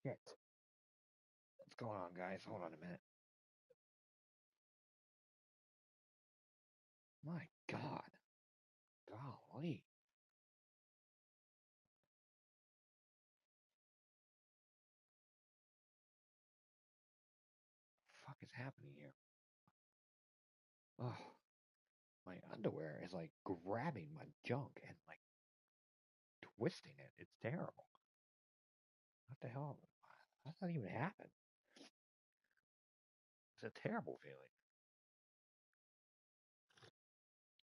Shit. What's going on, guys? Hold on a minute. My God. Golly. What the fuck is happening here? Oh, my underwear is like grabbing my junk and like twisting it. It's terrible. What the hell? How's that even happen? It's a terrible feeling.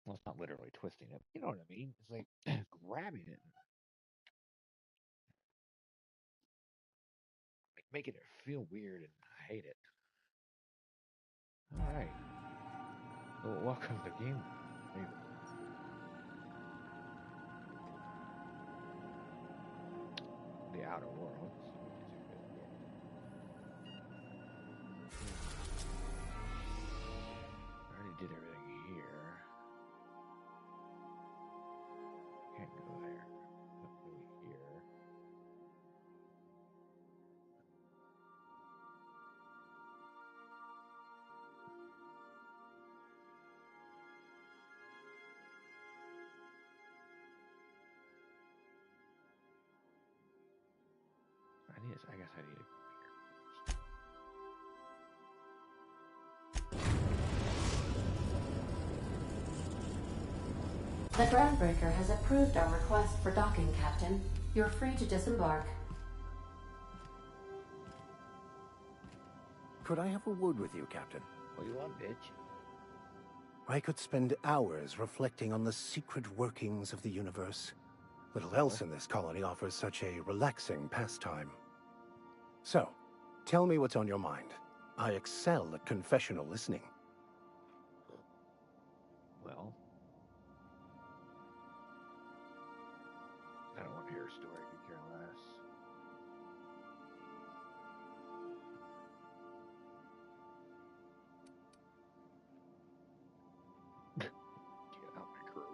Well, it's not literally twisting it. You know what I mean? It's like grabbing it, like making it feel weird, and I hate it. All right. Well, welcome to Game. The outer world. I already did everything here. Can't go there. Nothing here. I guess I need to The groundbreaker has approved our request for docking, Captain. You're free to disembark. Could I have a word with you, Captain? What do you want, bitch? I could spend hours reflecting on the secret workings of the universe. Little else in this colony offers such a relaxing pastime. So, tell me what's on your mind. I excel at confessional listening. Well, I don't want to hear a story. I could care less. Get out my crew.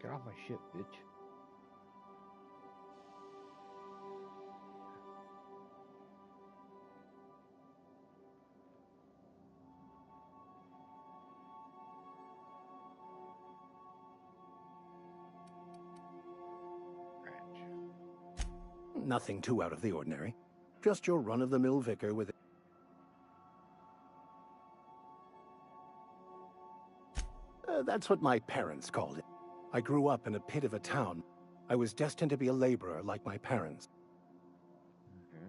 Get off my ship, bitch. Nothing too out of the ordinary. Just your run-of-the-mill vicar with... that's what my parents called it. I grew up in a pit of a town. I was destined to be a laborer like my parents. Okay.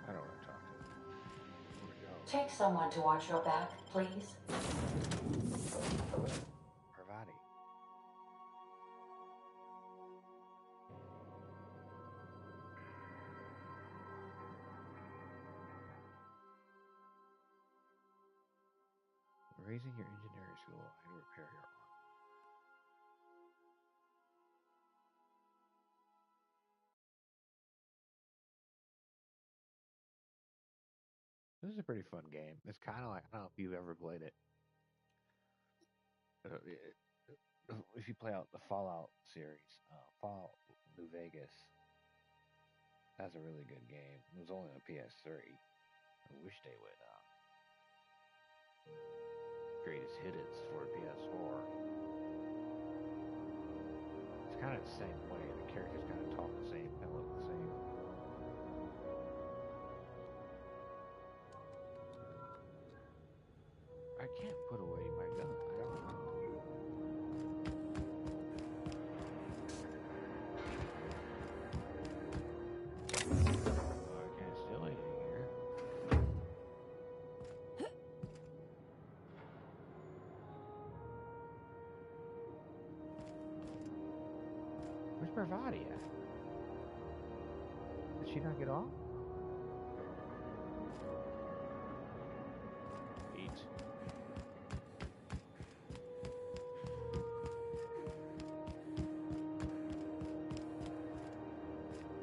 I don't want to talk to them. Where to go? Take someone to watch your back, please. Parvati. Raising your engineering school and repair your arm. This is a pretty fun game. It's kind of like, I don't know if you've ever played it. If you play out the Fallout series, Fallout New Vegas, that's a really good game. It was only on PS3. I wish they would greatest hits for PS4. It's kind of the same way. The characters kind of talk the same, kind of look the same. I can't put away my gun. I don't know. I can't steal anything here. Where's Parvati at? Did she not get off? Eat.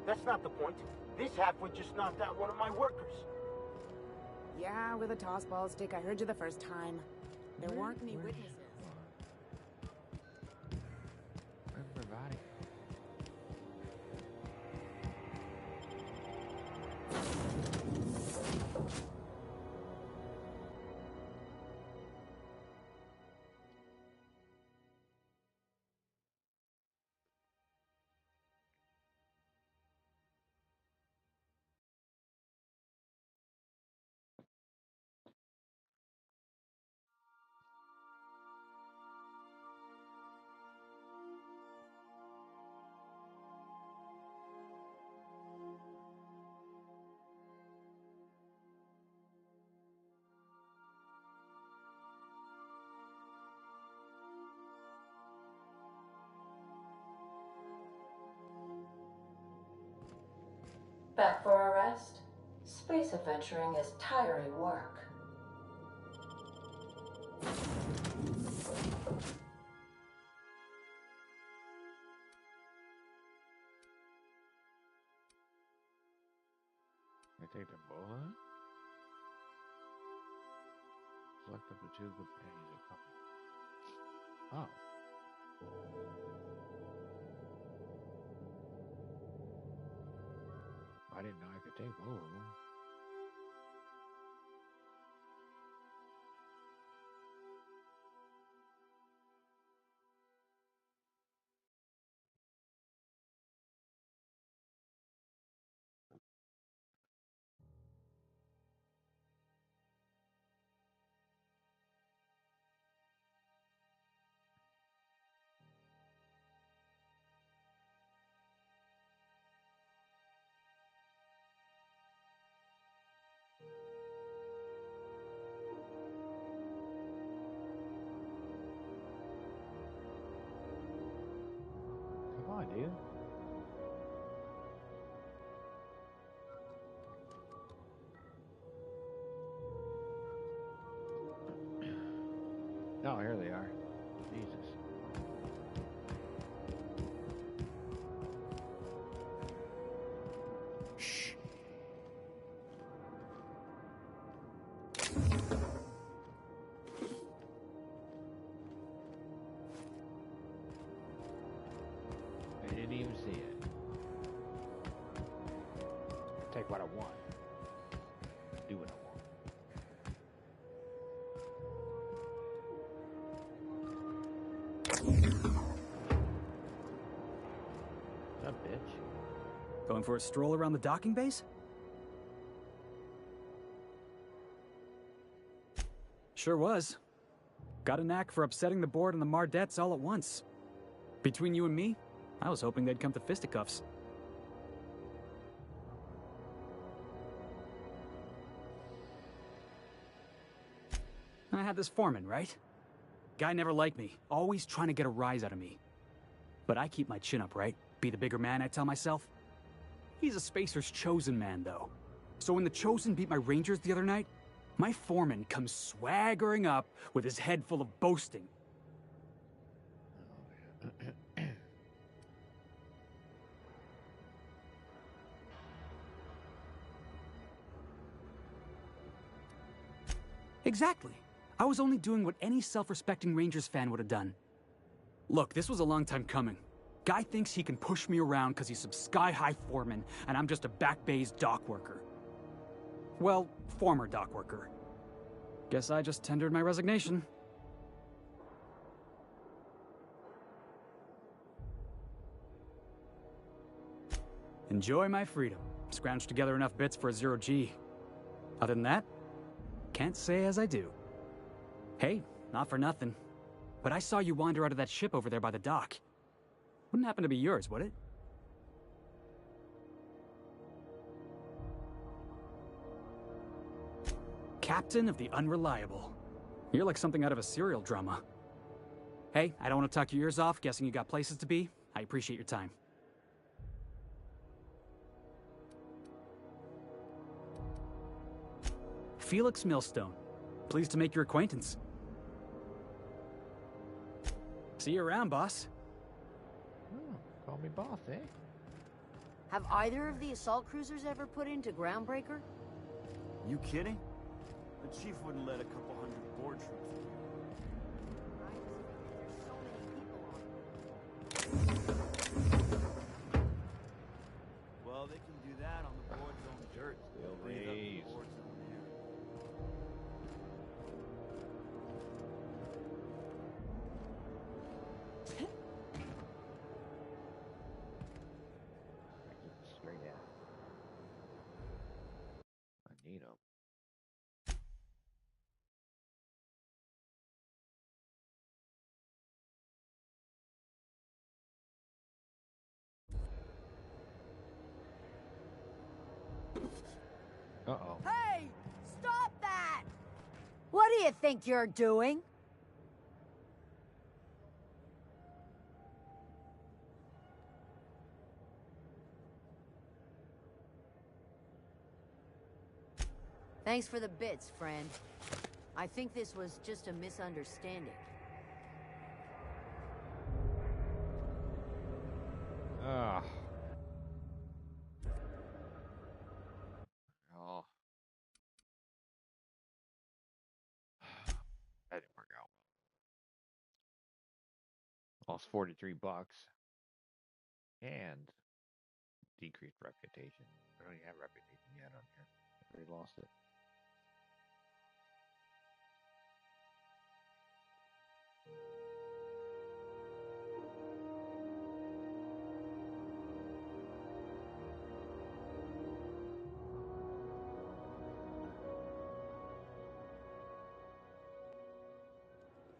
That's not the point. This halfwit just knocked out one of my workers. Yeah, with a toss ball stick. I heard you the first time. There weren't any witnesses. Back for a rest? Space adventuring is tiring work. I take them both. Select up to 2 companions of company. Oh. I didn't know I could take both of them. Come on, dude. Oh, here they are. Jesus. Shh. I didn't even see it. Take what I want. Do what I want. What's up, bitch? Going for a stroll around the docking base? Sure was. Got a knack for upsetting the board and the Mardettes all at once. Between you and me, I was hoping they'd come to fisticuffs. I had this foreman, right? Guy never liked me, always trying to get a rise out of me. But I keep my chin up, right? Be the bigger man, I tell myself. He's a Spacer's chosen man, though. So when the Chosen beat my Rangers the other night, my foreman comes swaggering up with his head full of boasting. Exactly. I was only doing what any self-respecting Rangers fan would have done. Look, this was a long time coming. Guy thinks he can push me around because he's some sky-high foreman, and I'm just a back bay's dock worker. Well, former dock worker. Guess I just tendered my resignation. Enjoy my freedom. Scrounged together enough bits for a 0G. Other than that, can't say as I do. Hey, not for nothing, but I saw you wander out of that ship over there by the dock. Wouldn't happen to be yours, would it? Captain of the Unreliable. You're like something out of a serial drama. Hey, I don't want to talk your ears off, guessing you got places to be. I appreciate your time. Felix Millstone. Pleased to make your acquaintance. See you around, boss. Oh, call me boss, eh? Have either of the assault cruisers ever put into Groundbreaker? You kidding? The chief wouldn't let a couple hundred board troops. Well, they can do that on the board's own dirt. Still Breathe up the days. board's own air. Straight out. I need them. Uh-oh. Hey! Stop that! What do you think you're doing? Thanks for the bits, friend. I think this was just a misunderstanding. Ugh. Oh. That didn't work out. Lost 43 bucks. And decreased reputation. I don't even have reputation yet on here. I already lost it.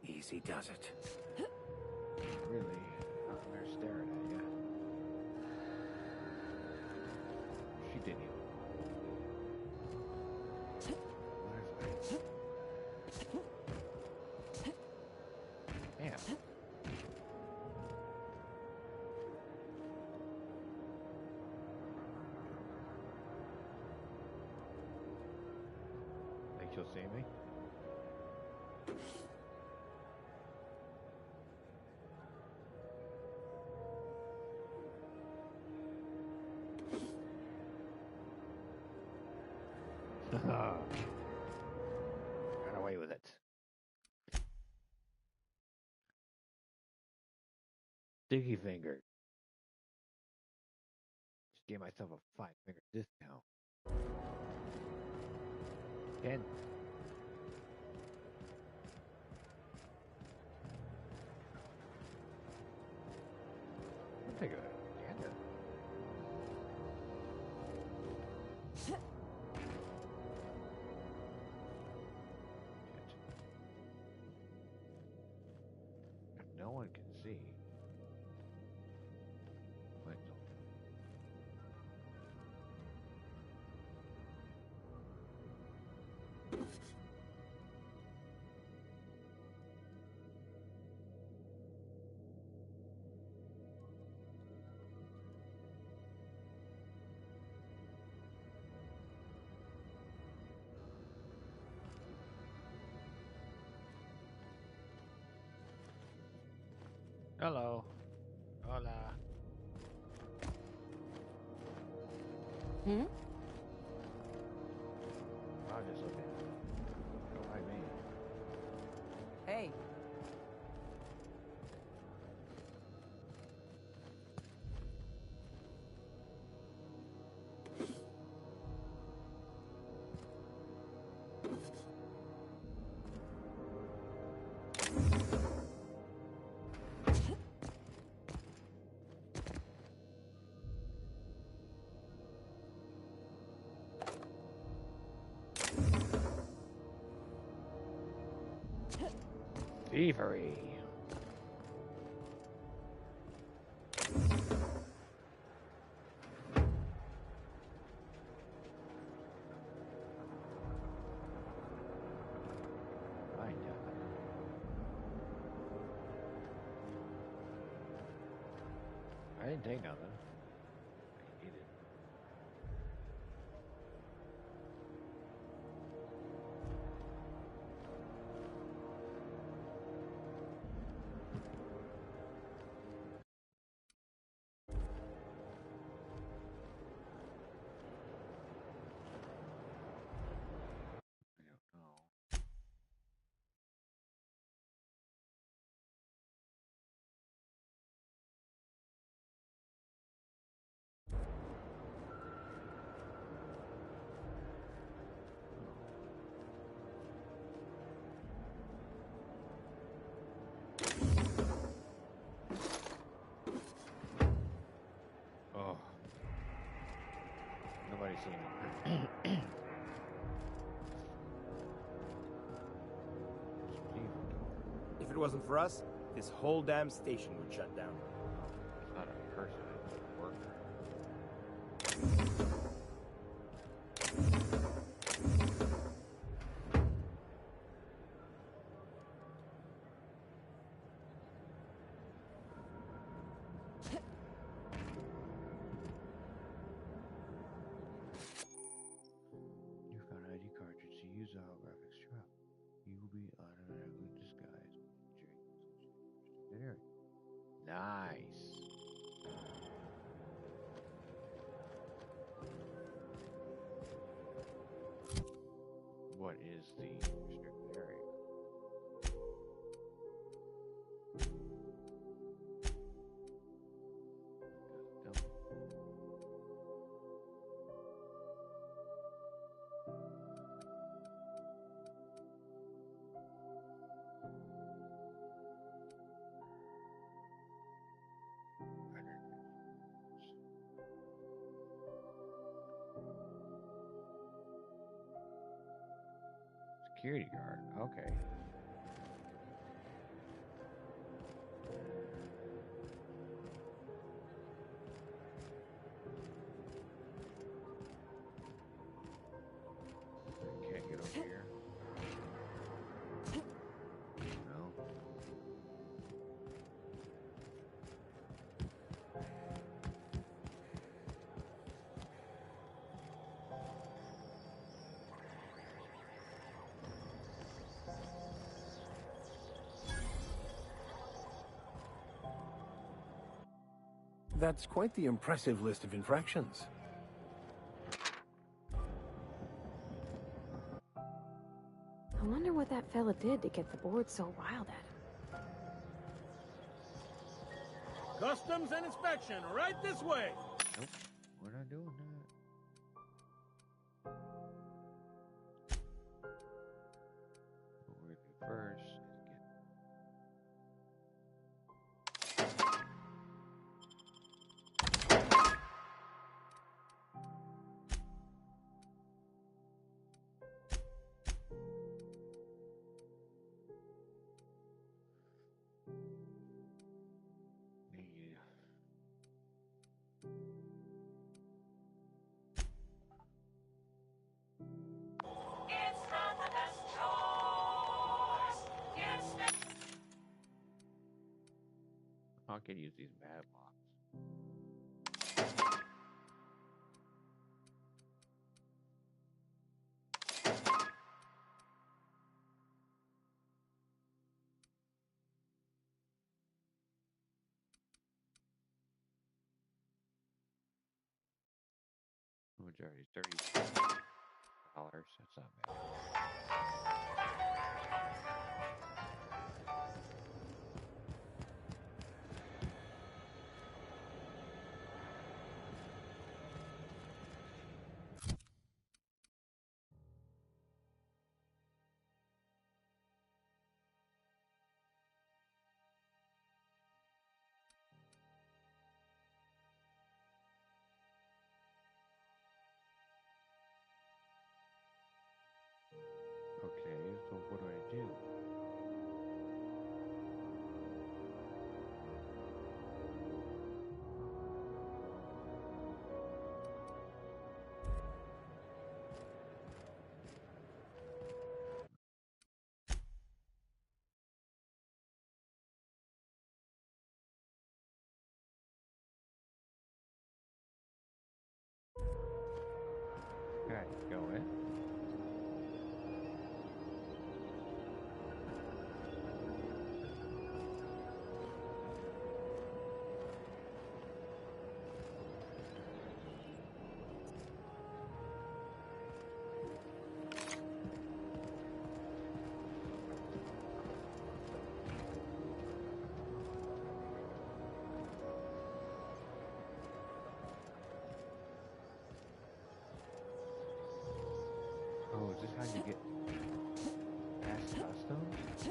Easy does it. Really? I'm there staring at you. She didn't even. Damn. Think she'll see me? Got away with it. Sticky finger. Just gave myself a 5-finger discount. 10. I'll take a gander. Shit. If no one can see. Wait, no. Hello. Hola. Hmm? I'm just looking. Don't mind me. Hey. Thievery. I didn't take nothing. I need it. I don't know. Oh. Nobody's seen me. If it wasn't for us, this whole damn station would shut down. It's not a person, it's a worker. You found ID card. holographic strap. You will be automatically disguised. There. Nice. What is the restricted area? Security guard. Okay. Can't get over here. No. That's quite the impressive list of infractions. I wonder what that fella did to get the board so riled at him. Customs and inspection, right this way. Nope. We're not doing that. What we're gonna do first is need I can use these bad blocks. Majority is $30. That's not bad. Okay, so what do I do? Okay, go in. Oh, is this how you get past customs?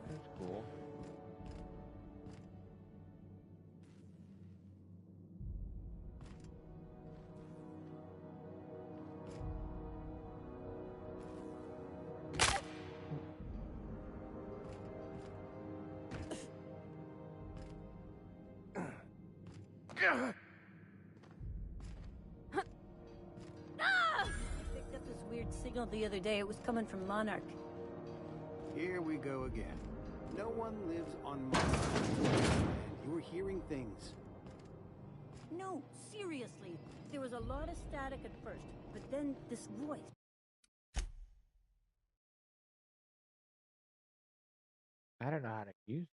That's cool. Picked up this weird signal the other day. It was coming from Monarch. Here we go again. No one lives on Mars. And you're hearing things. No, seriously. There was a lot of static at first, but then this voice. I don't know how to use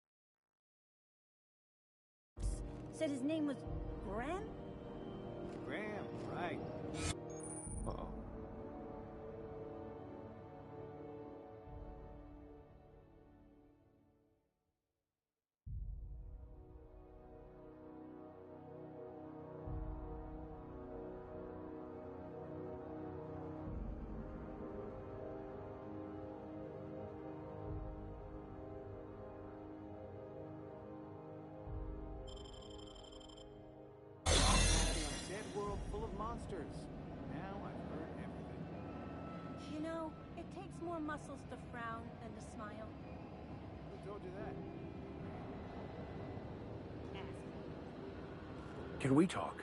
Said his name was Graham? Graham, right. it. Uh-oh. In a dead world full of monsters. Now I've heard everything. You know, it takes more muscles to frown than to smile. Who told you that? Ask. Can we talk?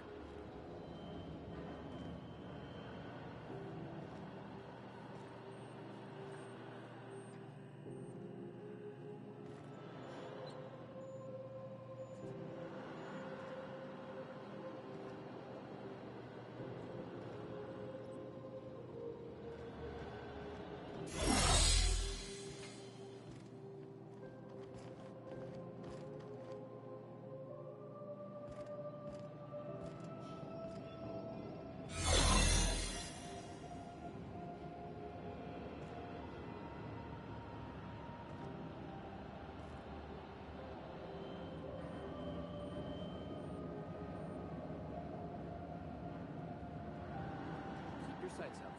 Keep your sights out.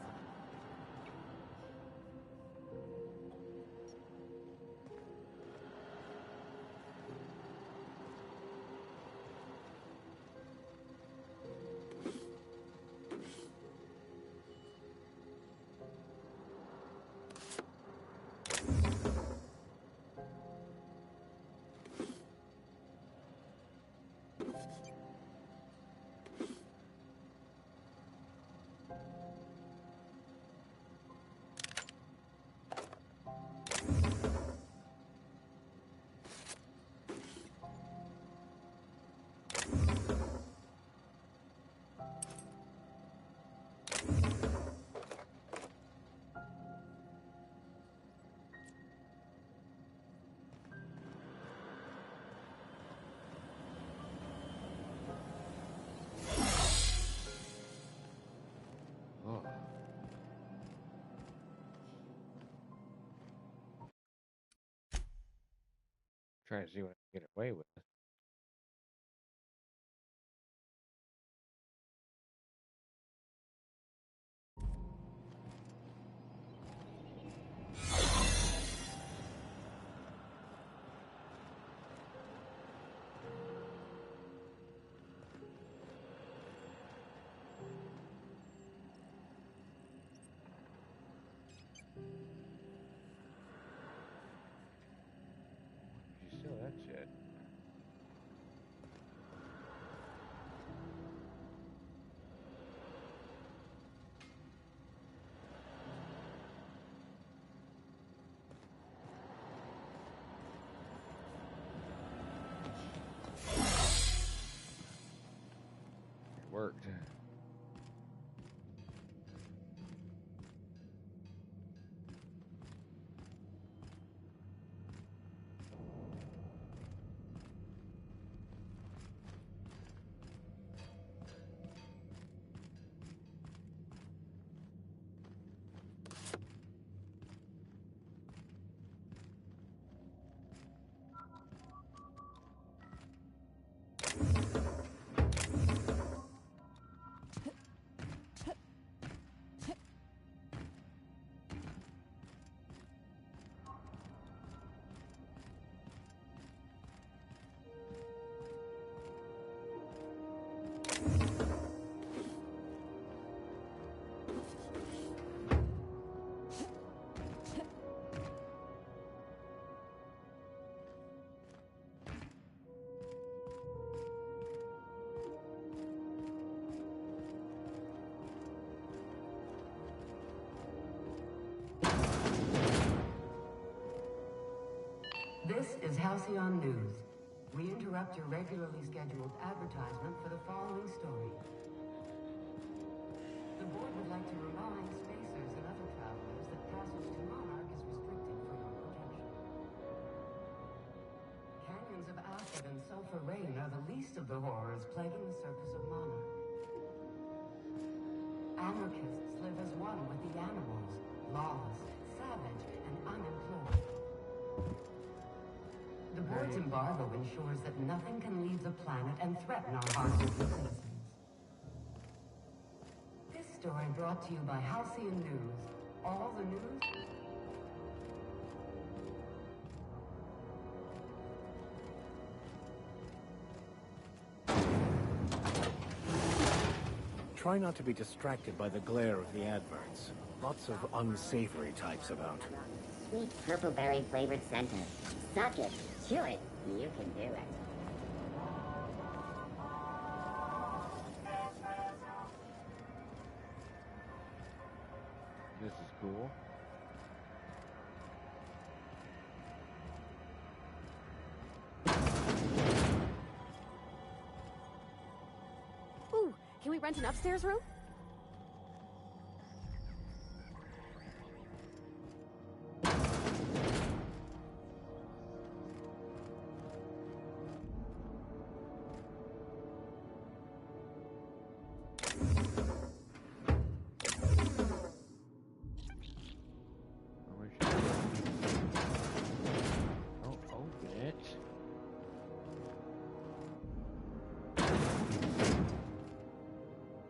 Oh. Trying to see what I can get away with. You steal that shit. This is Halcyon News. We interrupt your regularly scheduled advertisement for the following story. The board would like to remind spacers and other travelers that passage to Monarch is restricted for your protection. Canyons of acid and sulfur rain are the least of the horrors plaguing the surface of Monarch. Anarchists live as one with the animals, lawless, savage, and unemployed. The board's embargo ensures that nothing can leave the planet and threaten our hardworking citizens. This story brought to you by Halcyon News. All the news... Try not to be distracted by the glare of the adverts. Lots of unsavory types about. Sweet purple berry flavored center. Suck it. Chew it. You can do it. This is cool. Ooh, can we rent an upstairs room?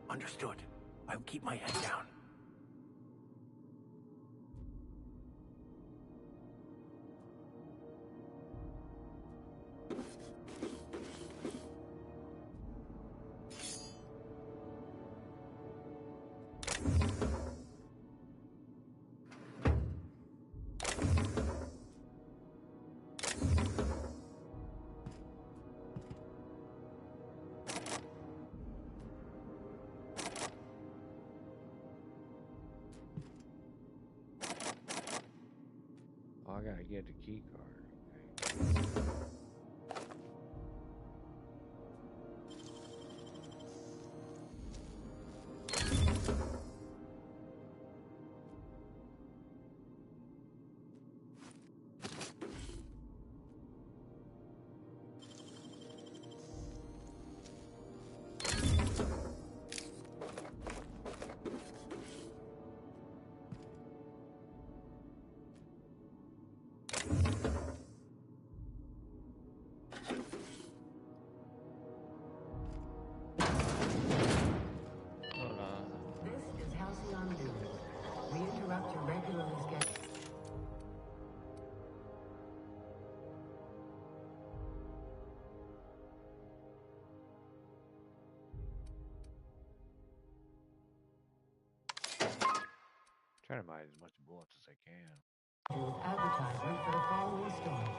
Understood. I'll keep my head down. Oh, I gotta get the key card. Okay. Trying to buy as much bullets as I can. Advertisement for the following story.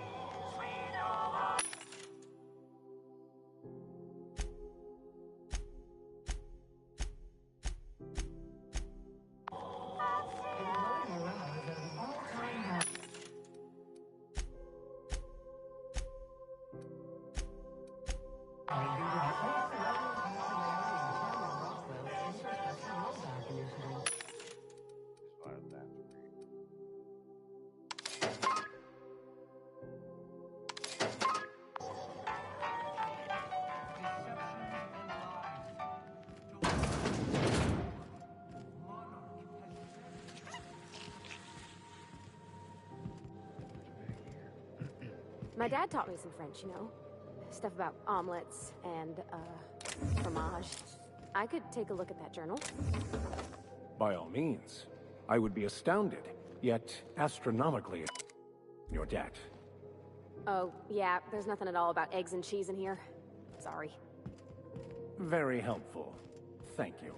My dad taught me some French, you know? Stuff about omelets and, fromage. I could take a look at that journal. By all means. I would be astounded, yet astronomically in your debt. Oh, yeah, there's nothing at all about eggs and cheese in here. Sorry. Very helpful. Thank you.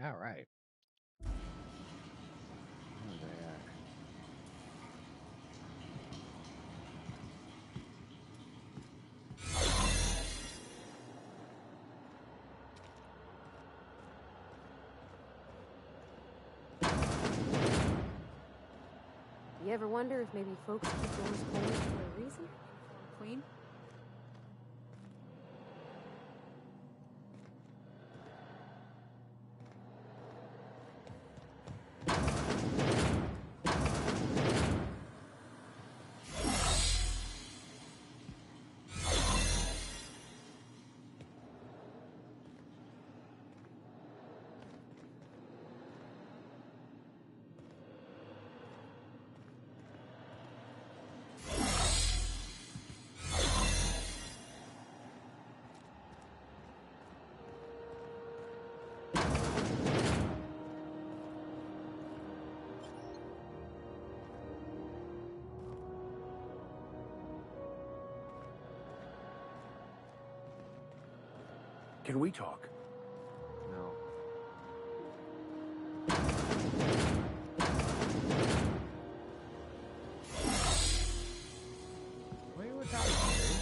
All right. Where are they at? You ever wonder if maybe folks keep doors closed for a reason? Queen? Can we talk? No. What are you talking about, dude?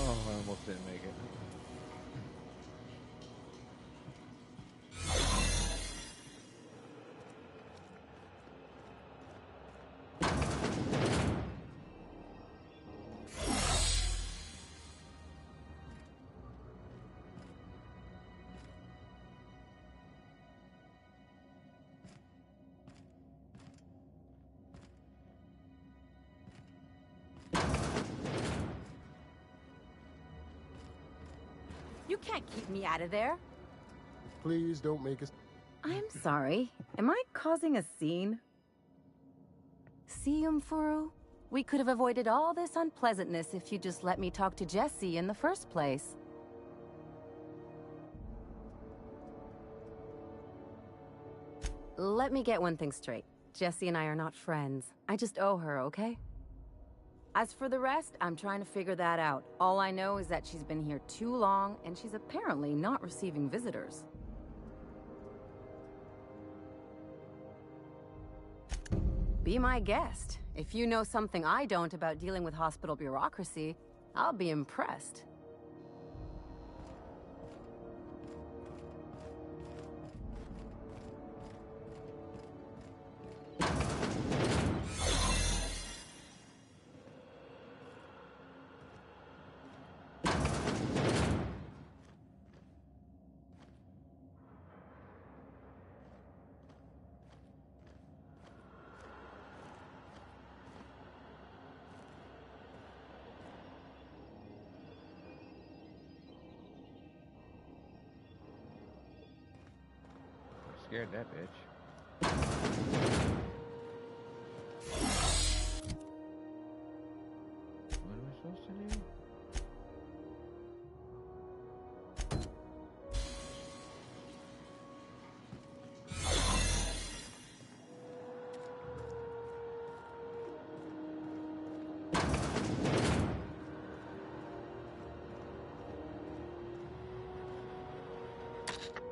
Oh, I almost didn't make it. You can't keep me out of there. Please don't make us... I'm sorry. Am I causing a scene? See, Umfuru? We could have avoided all this unpleasantness if you just let me talk to Jesse in the first place. Let me get one thing straight. Jesse and I are not friends. I just owe her, okay? As for the rest, I'm trying to figure that out. All I know is that she's been here too long, and she's apparently not receiving visitors. Be my guest. If you know something I don't about dealing with hospital bureaucracy, I'll be impressed. Scared that bitch. What am I supposed to do?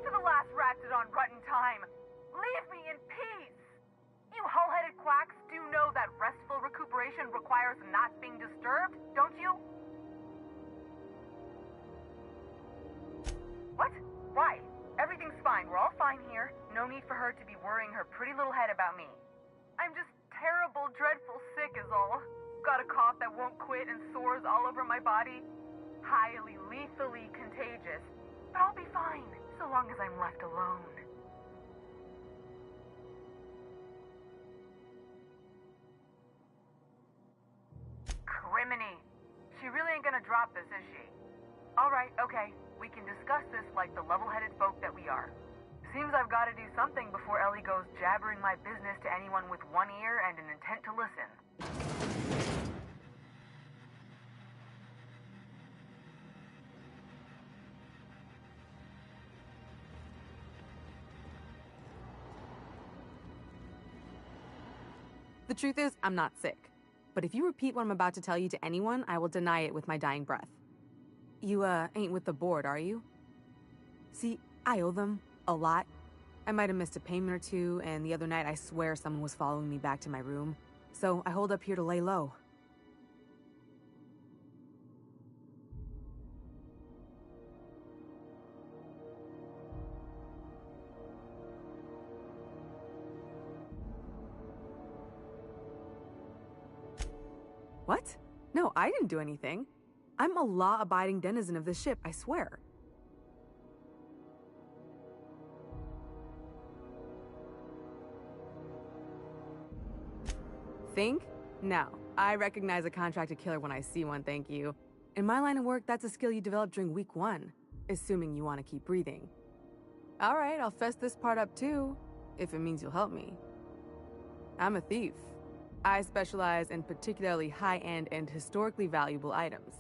To the last Ratchet on Rutton time, leave me in peace! You hull-headed quacks do know that restful recuperation requires not being disturbed, don't you? What? Why? Everything's fine. We're all fine here. No need for her to be worrying her pretty little head about me. I'm just terrible, dreadful sick is all. Got a cough that won't quit and sores all over my body. Highly, lethally contagious. But I'll be fine, so long as I'm left alone. drop this, is she? Alright, okay. We can discuss this like the level-headed folk that we are. Seems I've got to do something before Ellie goes jabbering my business to anyone with one ear and an intent to listen. The truth is, I'm not sick. But if you repeat what I'm about to tell you to anyone, I will deny it with my dying breath. You, ain't with the board, are you? See, I owe them a lot. I might have missed a payment or two, and the other night I swear someone was following me back to my room. So I hold up here to lay low. What? No, I didn't do anything. I'm a law-abiding denizen of this ship, I swear. Think? No. I recognize a contracted killer when I see one, thank you. In my line of work, that's a skill you develop during week 1, assuming you want to keep breathing. Alright, I'll fess this part up too, if it means you'll help me. I'm a thief. I specialize in particularly high-end and historically valuable items.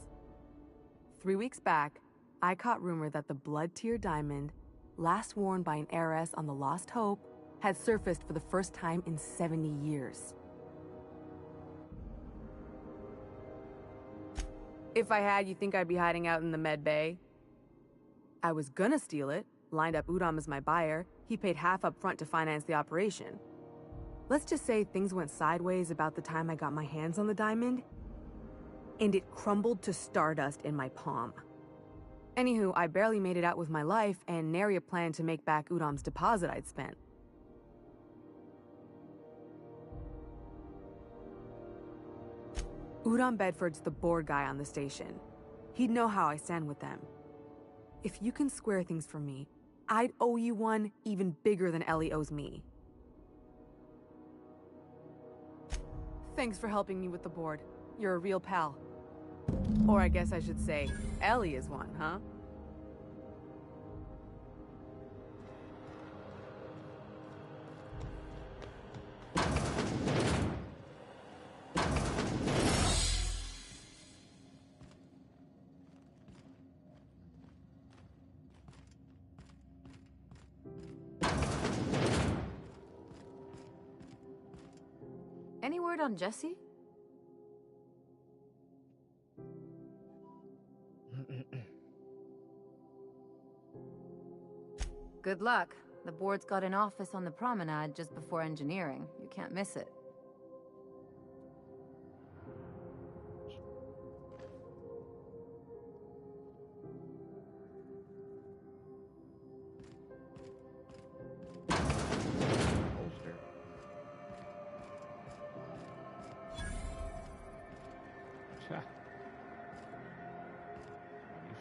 3 weeks back, I caught rumor that the blood-tier diamond, last worn by an heiress on the Lost Hope, had surfaced for the first time in 70 years. If I had, you think I'd be hiding out in the med bay? I was gonna steal it, lined up Udom as my buyer. He paid half up front to finance the operation. Let's just say things went sideways about the time I got my hands on the diamond, and it crumbled to stardust in my palm. Anywho, I barely made it out with my life, and nary a plan to make back Udom's deposit I'd spent. Udom Bedford's the board guy on the station. He'd know how I stand with them. If you can square things for me, I'd owe you one even bigger than Ellie owes me. Thanks for helping me with the board. You're a real pal. Or I guess I should say, Ellie is one, huh? Any word on Jesse? Good luck. The board's got an office on the promenade just before engineering. You can't miss it.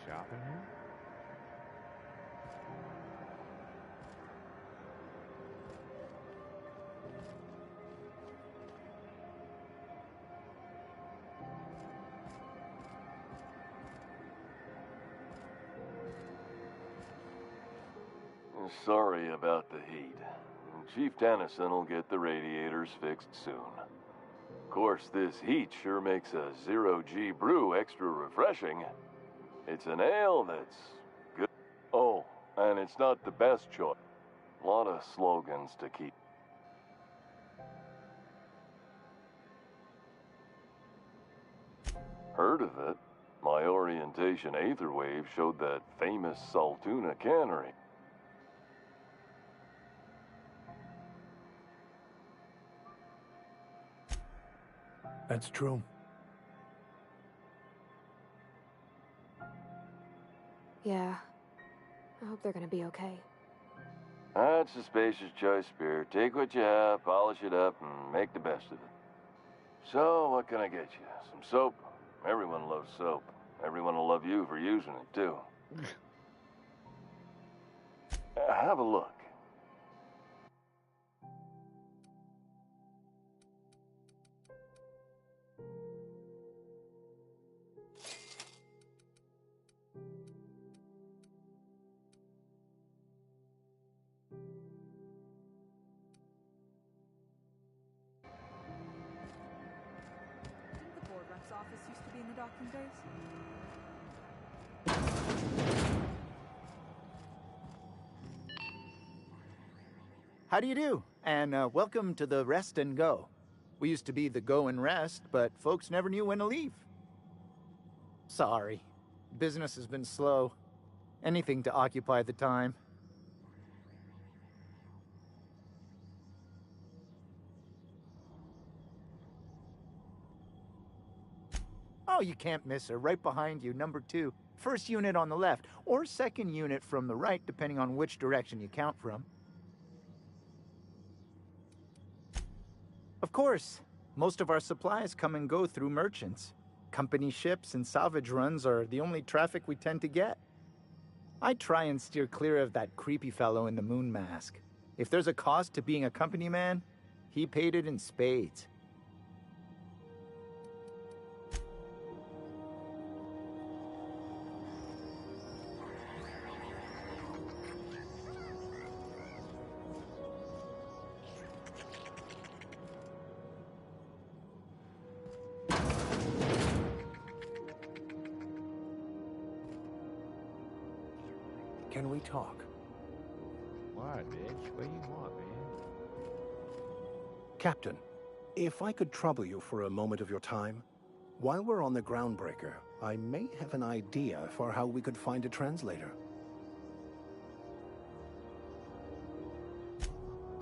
Shopping here? Sorry about the heat. Chief Tennyson will get the radiators fixed soon. Of course, this heat sure makes a zero-G brew extra refreshing. It's an ale that's good. Oh, and it's not the best choice. A lot of slogans to keep. Heard of it? My orientation aetherwave showed that famous Saltuna cannery. That's true. Yeah. I hope they're gonna be okay. That's a spacious choice, Spear. Take what you have, polish it up, and make the best of it. So, what can I get you? Some soap? Everyone loves soap. Everyone will love you for using it, too. Have a look. docking bays? How do you do? And welcome to the Rest and Go. We used to be the Go and Rest, but folks never knew when to leave. Sorry. Business has been slow. Anything to occupy the time. Oh, you can't miss her. Right behind you, number 2. First unit on the left, or second unit from the right, depending on which direction you count from. Of course, most of our supplies come and go through merchants. Company ships and salvage runs are the only traffic we tend to get. I try and steer clear of that creepy fellow in the moon mask. If there's a cost to being a company man, he paid it in spades. Can we talk? What, bitch? What do you want, man? Captain, if I could trouble you for a moment of your time, while we're on the Groundbreaker, I may have an idea for how we could find a translator.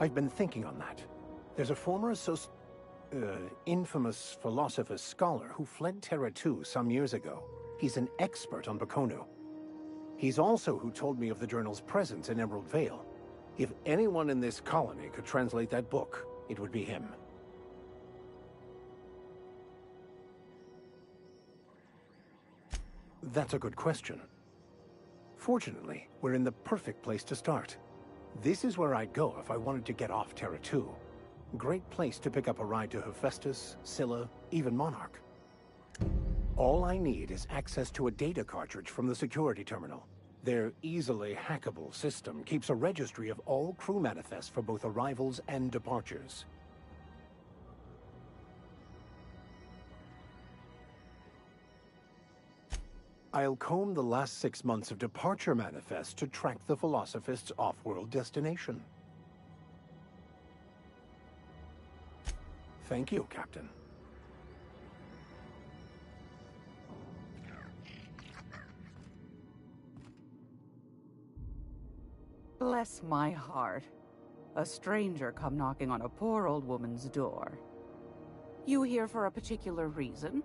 I've been thinking on that. There's a former infamous philosopher scholar who fled Terra 2 some years ago. He's an expert on Bakonu. He's also who told me of the journal's presence in Emerald Vale. If anyone in this colony could translate that book, it would be him. That's a good question. Fortunately, we're in the perfect place to start. This is where I'd go if I wanted to get off Terra 2. Great place to pick up a ride to Hephaestus, Scylla, even Monarch. All I need is access to a data cartridge from the security terminal. Their easily hackable system keeps a registry of all crew manifests for both arrivals and departures. I'll comb the last 6 months of departure manifests to track the Philosophist's off-world destination. Thank you, Captain. Bless my heart. A stranger come knocking on a poor old woman's door. You here for a particular reason?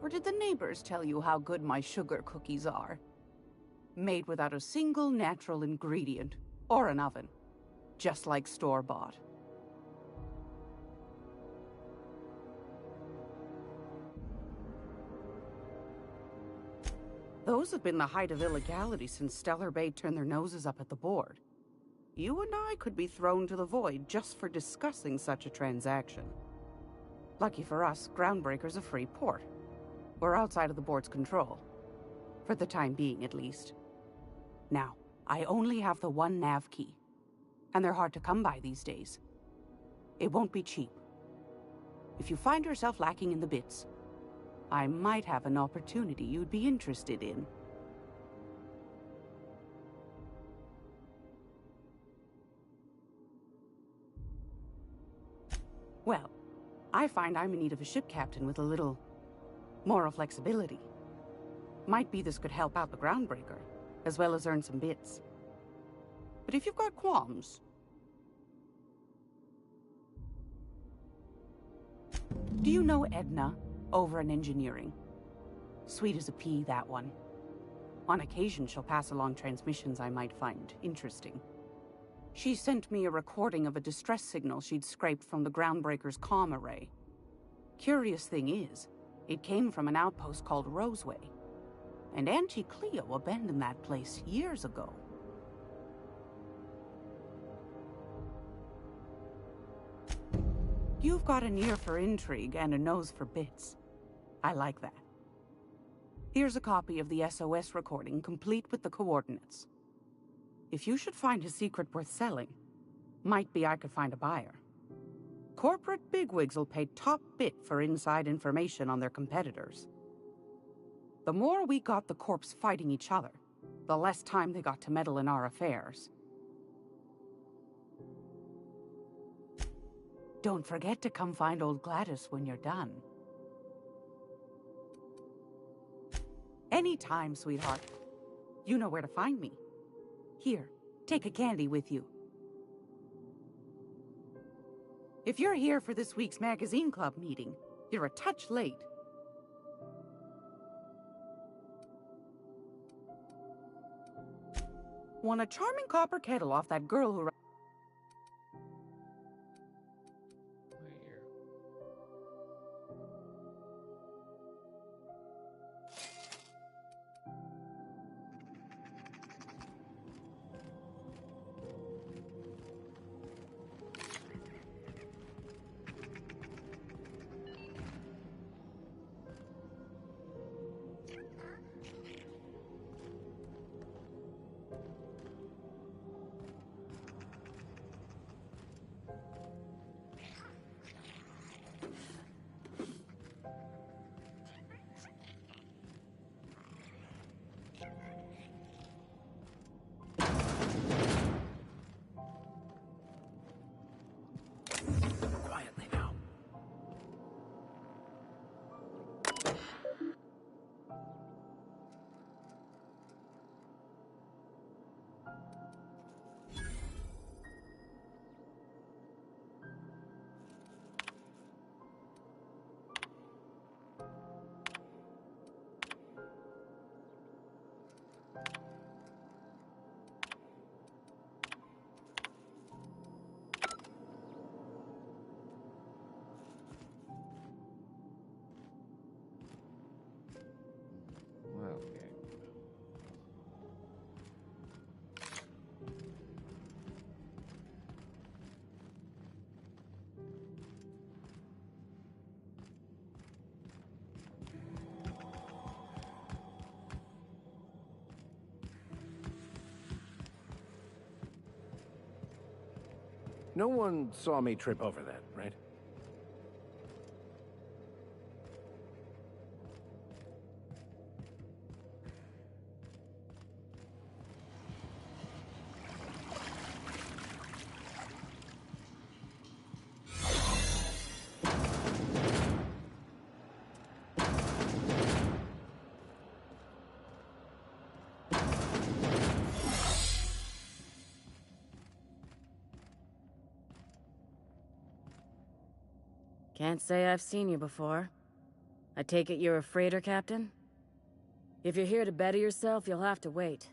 Or did the neighbors tell you how good my sugar cookies are? Made without a single natural ingredient, or an oven. Just like store-bought. Those have been the height of illegality since Stellar Bay turned their noses up at the board. You and I could be thrown to the void just for discussing such a transaction. Lucky for us, Groundbreaker's a free port. We're outside of the board's control. For the time being, at least. Now, I only have the one nav key. And they're hard to come by these days. It won't be cheap. If you find yourself lacking in the bits, I might have an opportunity you'd be interested in. Well, I find I'm in need of a ship captain with a little moral flexibility. Might be this could help out the Groundbreaker, as well as earn some bits. But if you've got qualms... Do you know Edna? Over in engineering. Sweet as a pea, that one. On occasion, she'll pass along transmissions I might find interesting. She sent me a recording of a distress signal she'd scraped from the Groundbreaker's comm array. Curious thing is, it came from an outpost called Roseway. And Auntie Cleo abandoned that place years ago. You've got an ear for intrigue and a nose for bits. I like that. Here's a copy of the SOS recording, complete with the coordinates. If you should find a secret worth selling, might be I could find a buyer. Corporate bigwigs will pay top bit for inside information on their competitors. The more we got the corps fighting each other, the less time they got to meddle in our affairs. Don't forget to come find old Gladys when you're done. Anytime, sweetheart. You know where to find me. Here, take a candy with you. If you're here for this week's magazine club meeting, you're a touch late. Won a charming copper kettle off that girl who... Quietly now. Okay. No one saw me trip over that, right? Can't say I've seen you before. I take it you're a freighter captain? If you're here to better yourself, you'll have to wait.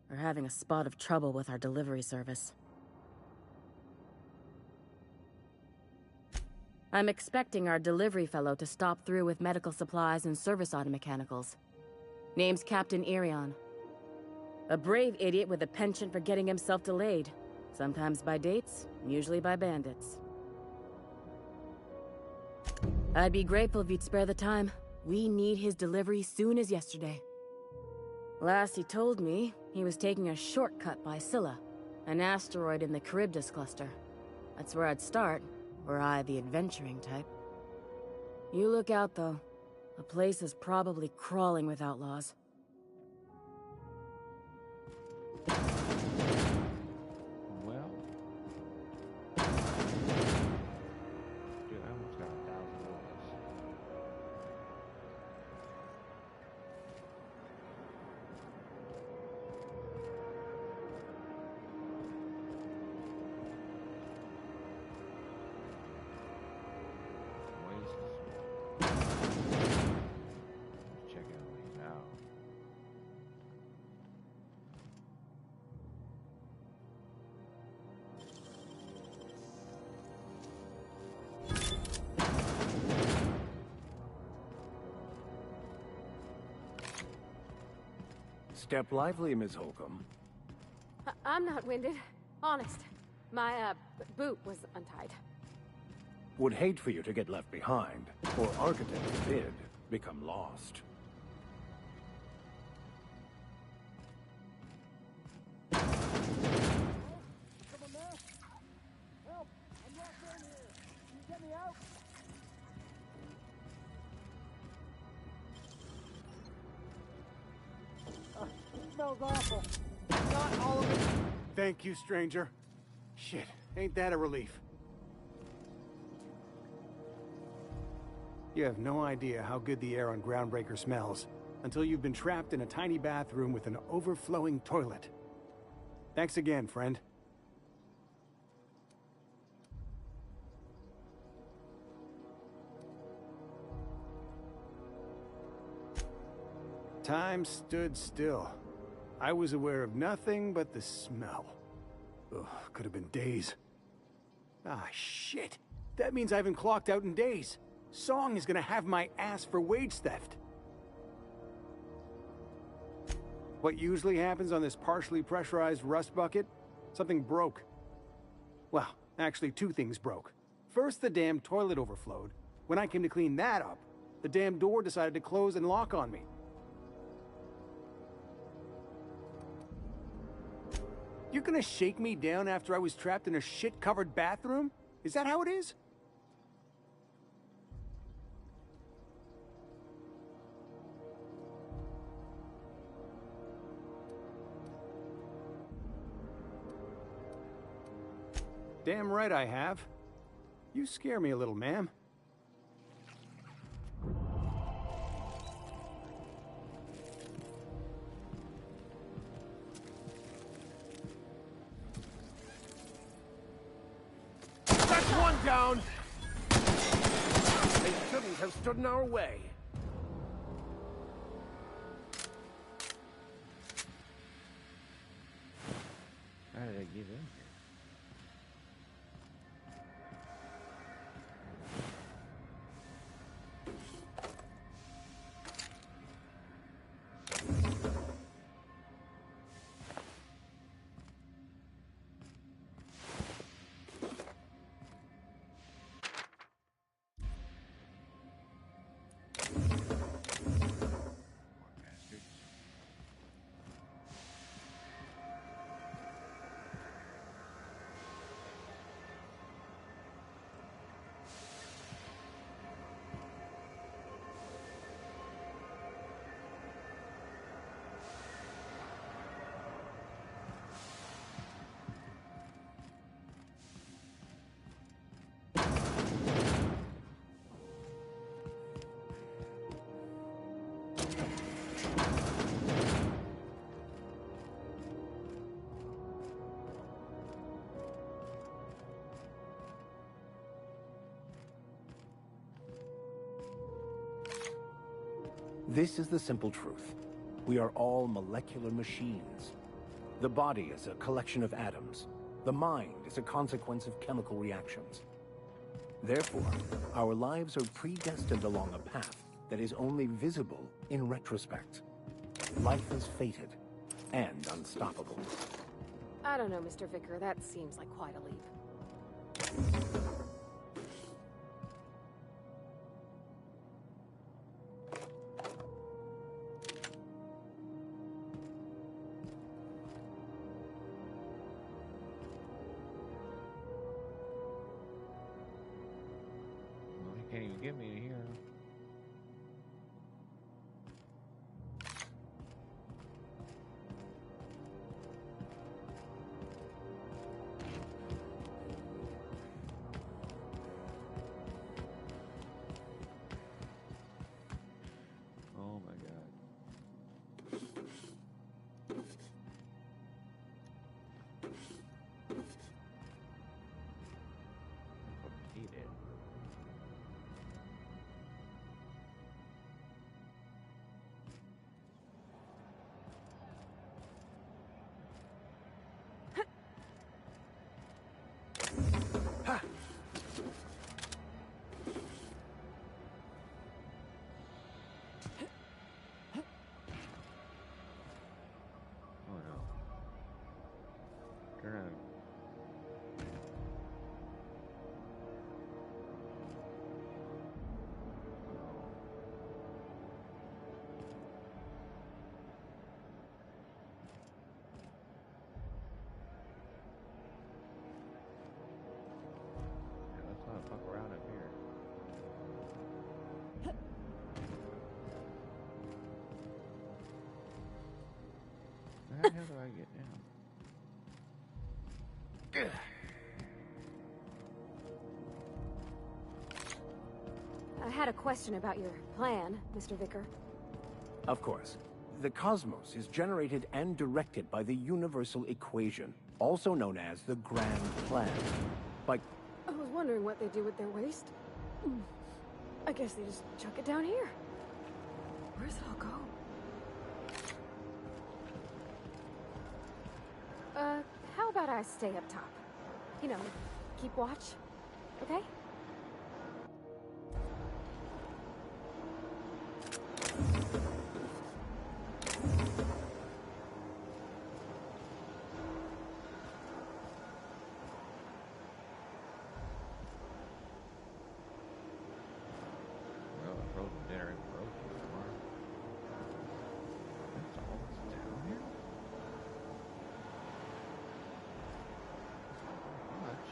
We're having a spot of trouble with our delivery service. I'm expecting our delivery fellow to stop through with medical supplies and service auto mechanicals. Name's Captain Irion. A brave idiot with a penchant for getting himself delayed. Sometimes by dates, usually by bandits. I'd be grateful if you'd spare the time. We need his delivery soon as yesterday. Last he told me, he was taking a shortcut by Scylla, an asteroid in the Charybdis cluster. That's where I'd start, were I the adventuring type. You look out, though. The place is probably crawling with outlaws. Well, dude, I almost got 1,000 rolls. Check out these now. Step lively, Ms. Holcomb. I'm not winded. Honest. My, boot was untied. Would hate for you to get left behind, or architect forbid, become lost. smells awful. Not all of it. Thank you, stranger. Shit, ain't that a relief? You have no idea how good the air on Groundbreaker smells until you've been trapped in a tiny bathroom with an overflowing toilet. Thanks again, friend. Time stood still. I was aware of nothing but the smell. Ugh, could have been days. Ah, shit. That means I haven't clocked out in days. Song is gonna have my ass for wage theft. What usually happens on this partially pressurized rust bucket? Something broke. Well, actually 2 things broke. First, the damn toilet overflowed. When I came to clean that up, the damn door decided to close and lock on me. You're gonna shake me down after I was trapped in a shit-covered bathroom? Is that how it is? Damn right I have. You scare me a little, ma'am. That's one down! They shouldn't have stood in our way. How did I get in here? This is the simple truth. We are all molecular machines. The body is a collection of atoms. The mind is a consequence of chemical reactions. Therefore, our lives are predestined along a path that is only visible in retrospect. Life is fated and unstoppable. I don't know, Mr. Vicar. That seems like quite a leap. Well, he can't even get me in here. Oh my god. That's what he did. down. I had a question about your plan, Mr. Vicker. Of course. The cosmos is generated and directed by the universal equation, also known as the Grand Plan. By... I was wondering what they do with their waste. I guess they just chuck it down here. Where's it all go? How about I stay up top? You know, keep watch, okay? Well, a frozen dinner and frozen tomorrow. That's all that's down here? Not much.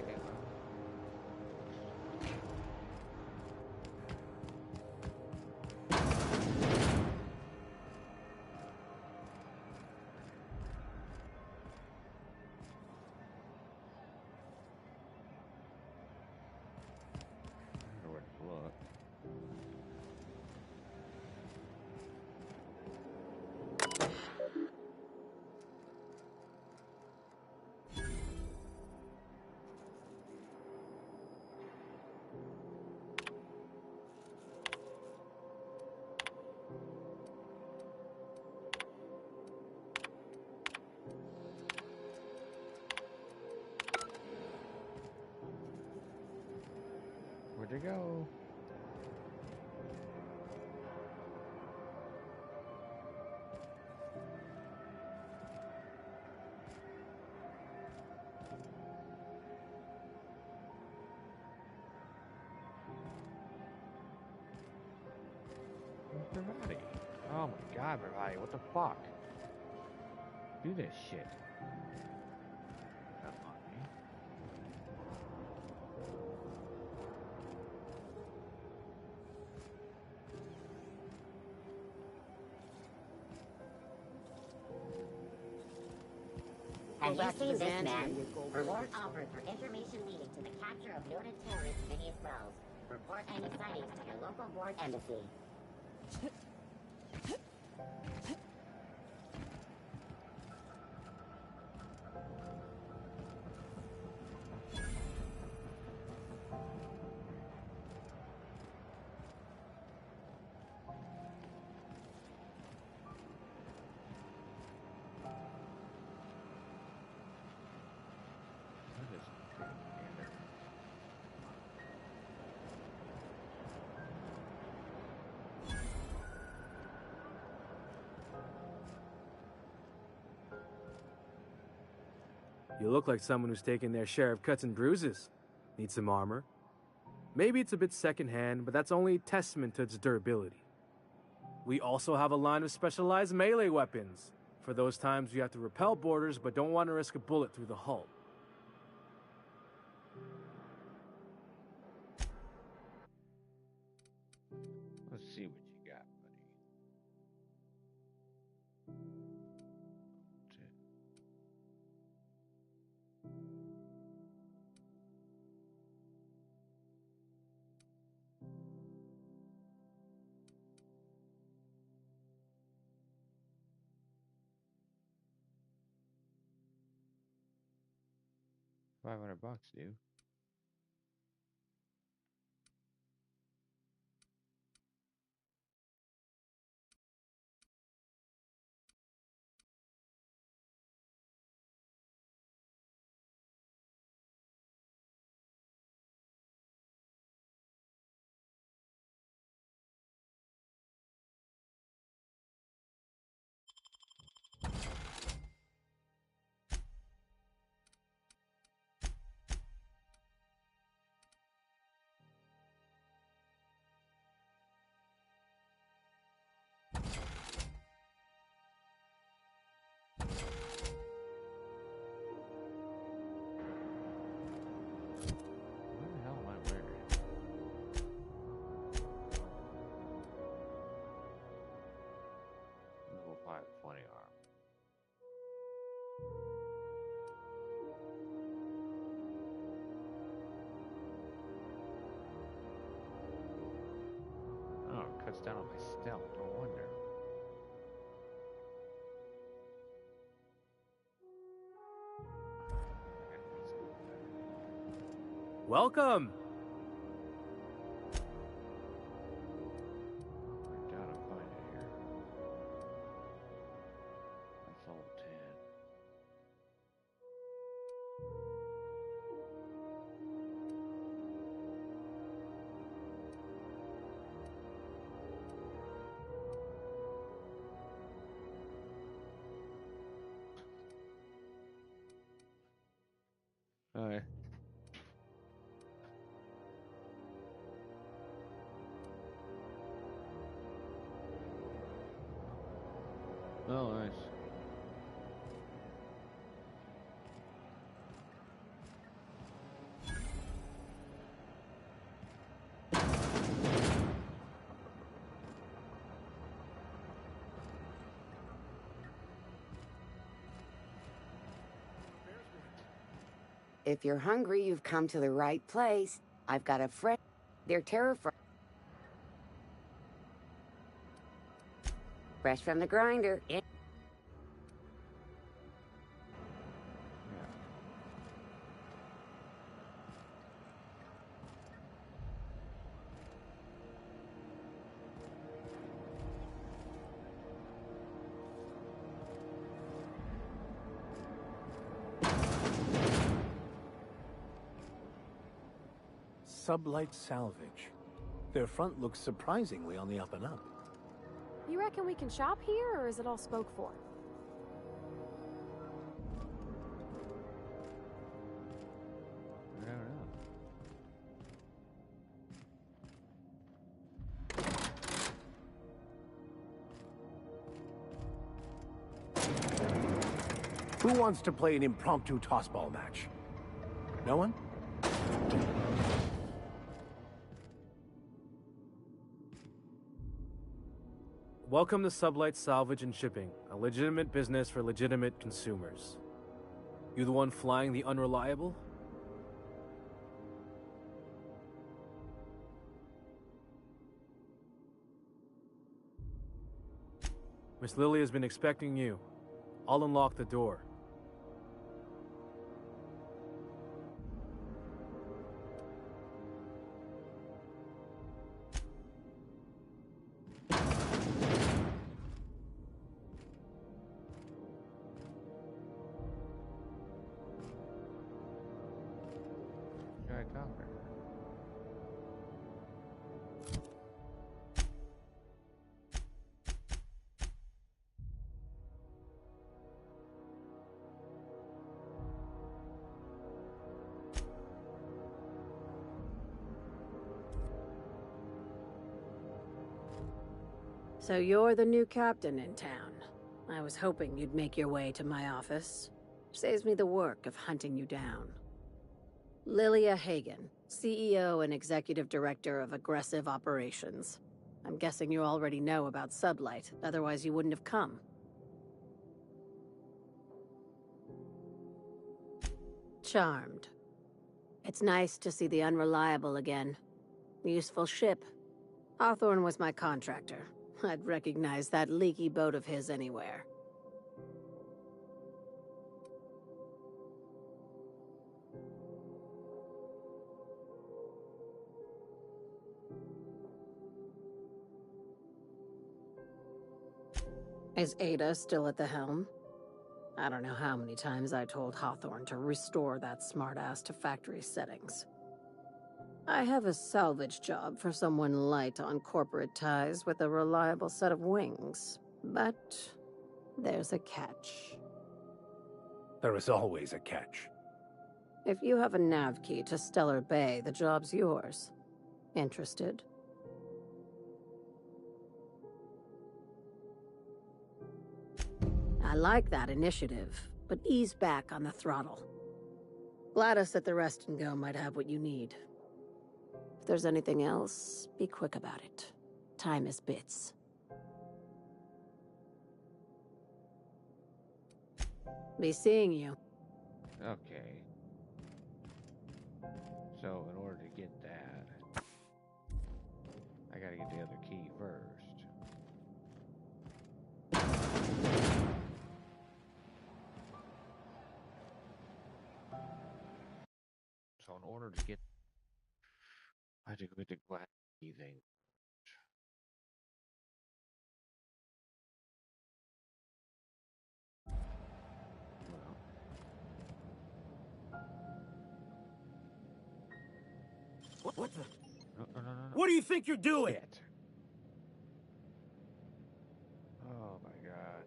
Okay, well. I don't know where to look. Where'd they go? Where's Bravati? Oh my god, Bravati, what the fuck? Do this shit. That's not me. Have back you to seen the this Xantia, man? you go Reward offered for information leading to the capture of noted terrorist Phineas Wells. Report any sightings to your local board embassy. I'll just take a gander. You look like someone who's taken their share of cuts and bruises. Need some armor? Maybe it's a bit secondhand, but that's only a testament to its durability. We also have a line of specialized melee weapons, for those times you have to repel boarders but don't want to risk a bullet through the hull. Let's see what you got, buddy. That's it. $500, dude. cuts down on my stealth. No wonder. Welcome! I doubt I'll find it here. That's all 10. Alright. Oh, nice. If you're hungry, you've come to the right place. I've got a friend. They're terrified. Fresh from the grinder. Sublight Salvage. Their front looks surprisingly on the up and up. You reckon we can shop here, or is it all spoke for? I don't know. Who wants to play an impromptu tossball match? No one? Welcome to Sublight Salvage and Shipping, a legitimate business for legitimate consumers. You the one flying the unreliable? Miss Lily has been expecting you. I'll unlock the door. Gotta talk to her. So you're the new captain in town. I was hoping you'd make your way to my office. Saves me the work of hunting you down. Lilia Hagen, CEO and Executive Director of Aggressive Operations. I'm guessing you already know about Sublight, otherwise you wouldn't have come. Charmed. It's nice to see the Unreliable again. Useful ship. Hawthorne was my contractor. I'd recognize that leaky boat of his anywhere. Is Ada still at the helm? I don't know how many times I told Hawthorne to restore that smartass to factory settings. I have a salvage job for someone light on corporate ties with a reliable set of wings, but there's a catch. There is always a catch. If you have a nav key to Stellar Bay, the job's yours. Interested? I like that initiative, but ease back on the throttle. Gladys at the Rest and Go might have what you need. If there's anything else, be quick about it. Time is bits. Be seeing you. Okay. So, in order to get that, I gotta get get the other key first. So in order to get, I had to go get the glass key thing. What the? No. What do you think you're doing? Shit. Oh my god.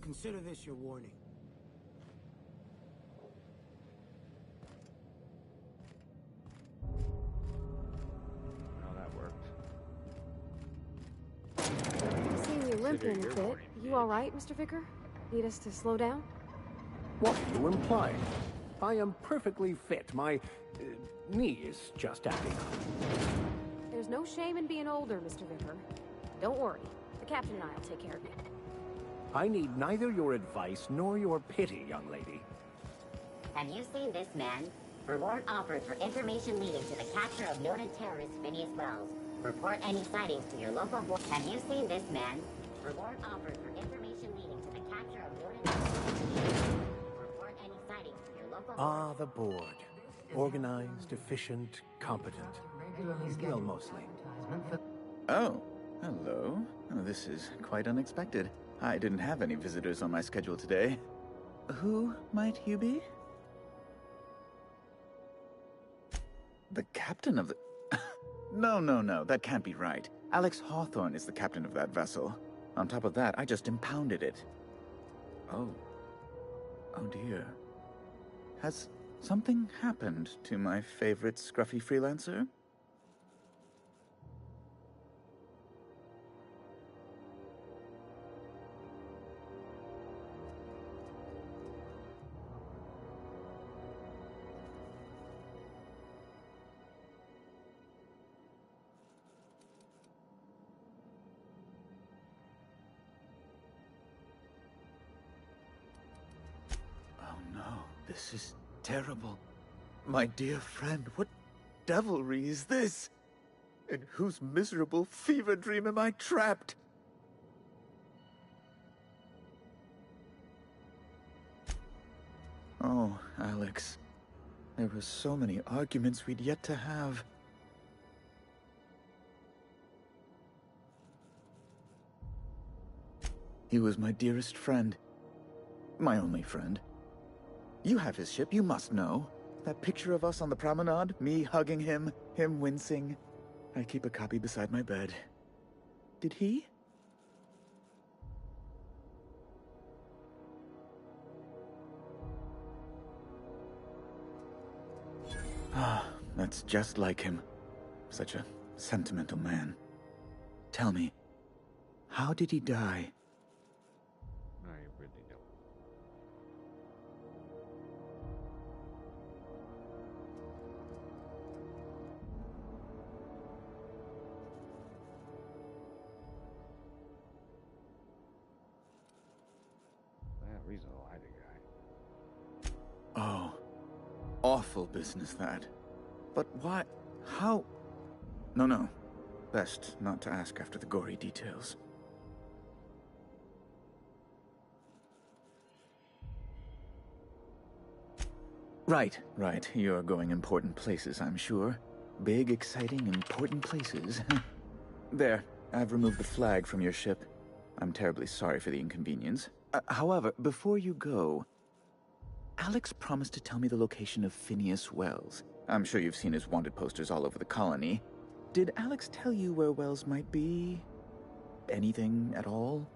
Consider this your warning. How that worked. Seeing you limping a bit. You all right, Mr. Vicar? Need us to slow down? What are you implying? I am perfectly fit. My knee is just acting up. There's no shame in being older, Mr. Vicar. Don't worry. The captain and I will take care of you. I need neither your advice nor your pity, young lady. Have you seen this man? Reward offered for information leading to the capture of noted terrorist Phineas Wells. Report any sightings to your local board. Have you seen this man? Reward offered for information leading to the capture of noted terrorist Phineas Wells. Report any sightings to your local board. Ah, the board. Organized, efficient, competent. Well, mostly. Oh, hello. Oh, this is quite unexpected. I didn't have any visitors on my schedule today. Who might you be? The captain of the... No, that can't be right. Alex Hawthorne is the captain of that vessel. On top of that, I just impounded it. Oh dear. Has something happened to my favorite scruffy freelancer? This is terrible. My dear friend, what devilry is this? In whose miserable fever dream am I trapped? Oh, Alex. There were so many arguments we'd yet to have. He was my dearest friend. My only friend. You have his ship, you must know. That picture of us on the promenade, me hugging him, him wincing. I keep a copy beside my bed. Did he? Ah, that's just like him. Such a sentimental man. Tell me, how did he die? I really don't. Reason to lie to guy. Oh, awful business that. But why? How? No. Best not to ask after the gory details. Right. You're going important places, I'm sure. Big, exciting, important places. There, I've removed the flag from your ship. I'm terribly sorry for the inconvenience. However, before you go, Alex promised to tell me the location of Phineas Wells. I'm sure you've seen his wanted posters all over the colony. Did Alex tell you where Wells might be? Anything at all?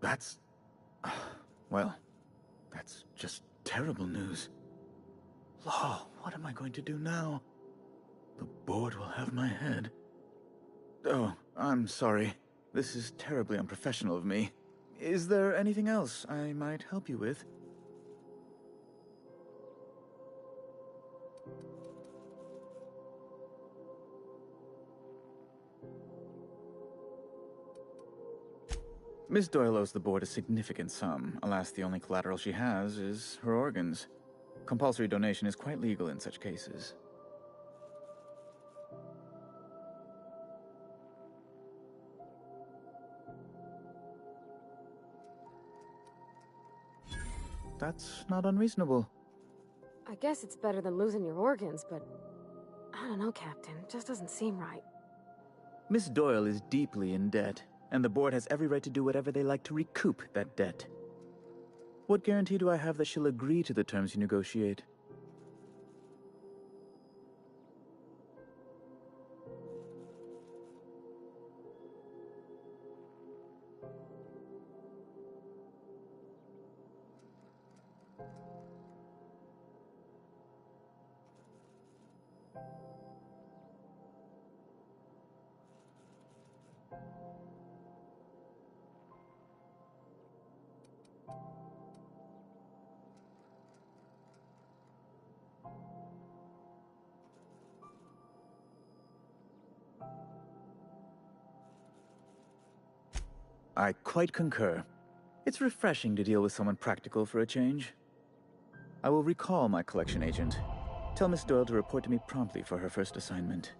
That's... well, that's just terrible news. Law, what am I going to do now? The board will have my head. Oh, I'm sorry. This is terribly unprofessional of me. Is there anything else I might help you with? Miss Doyle owes the board a significant sum. Alas, the only collateral she has is her organs. Compulsory donation is quite legal in such cases. That's not unreasonable. I guess it's better than losing your organs, but I don't know, Captain. It just doesn't seem right. Miss Doyle is deeply in debt, and the board has every right to do whatever they like to recoup that debt. What guarantee do I have that she'll agree to the terms you negotiate? I quite concur. It's refreshing to deal with someone practical for a change. I will recall my collection agent. Tell Miss Doyle to report to me promptly for her first assignment.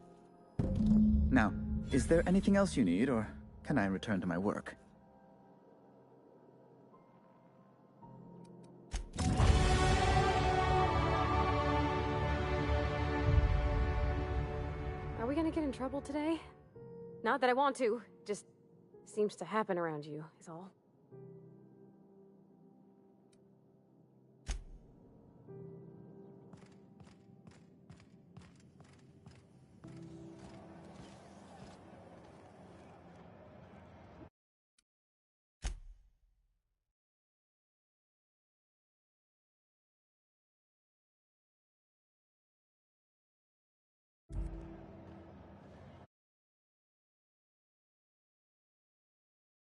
Now, is there anything else you need, or can I return to my work? Are we gonna get in trouble today? Not that I want to, just seems to happen around you, is all.